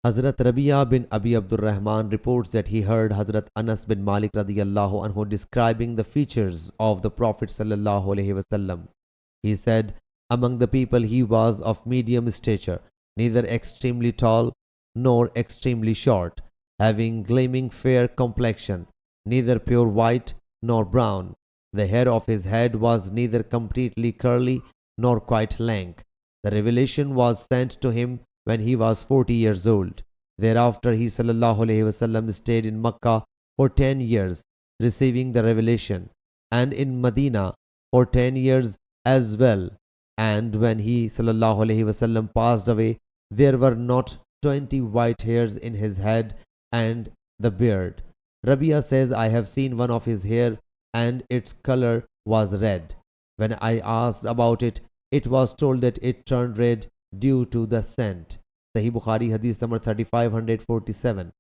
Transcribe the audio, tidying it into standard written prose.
Hazrat Rabi'a bin Abi Abdurrahman reports that he heard Hazrat Anas bin Malik radiyallahu anhu describing the features of the Prophet sallallahu alaihi wasallam. He said, among the people he was of medium stature, neither extremely tall nor extremely short, having gleaming fair complexion, neither pure white nor brown. The hair of his head was neither completely curly nor quite lank. The revelation was sent to him when he was 40 years old. Thereafter he sallallahu alaihi wasallam stayed in Makkah for 10 years, receiving the revelation, and in Medina for 10 years as well. And when he sallallahu alaihi wasallam passed away, there were not 20 white hairs in his head and the beard. Rabia says, I have seen one of his hair and its color was red. When I asked about it, it was told that it turned red due to the scent. Sahih Bukhari Hadith number 3547.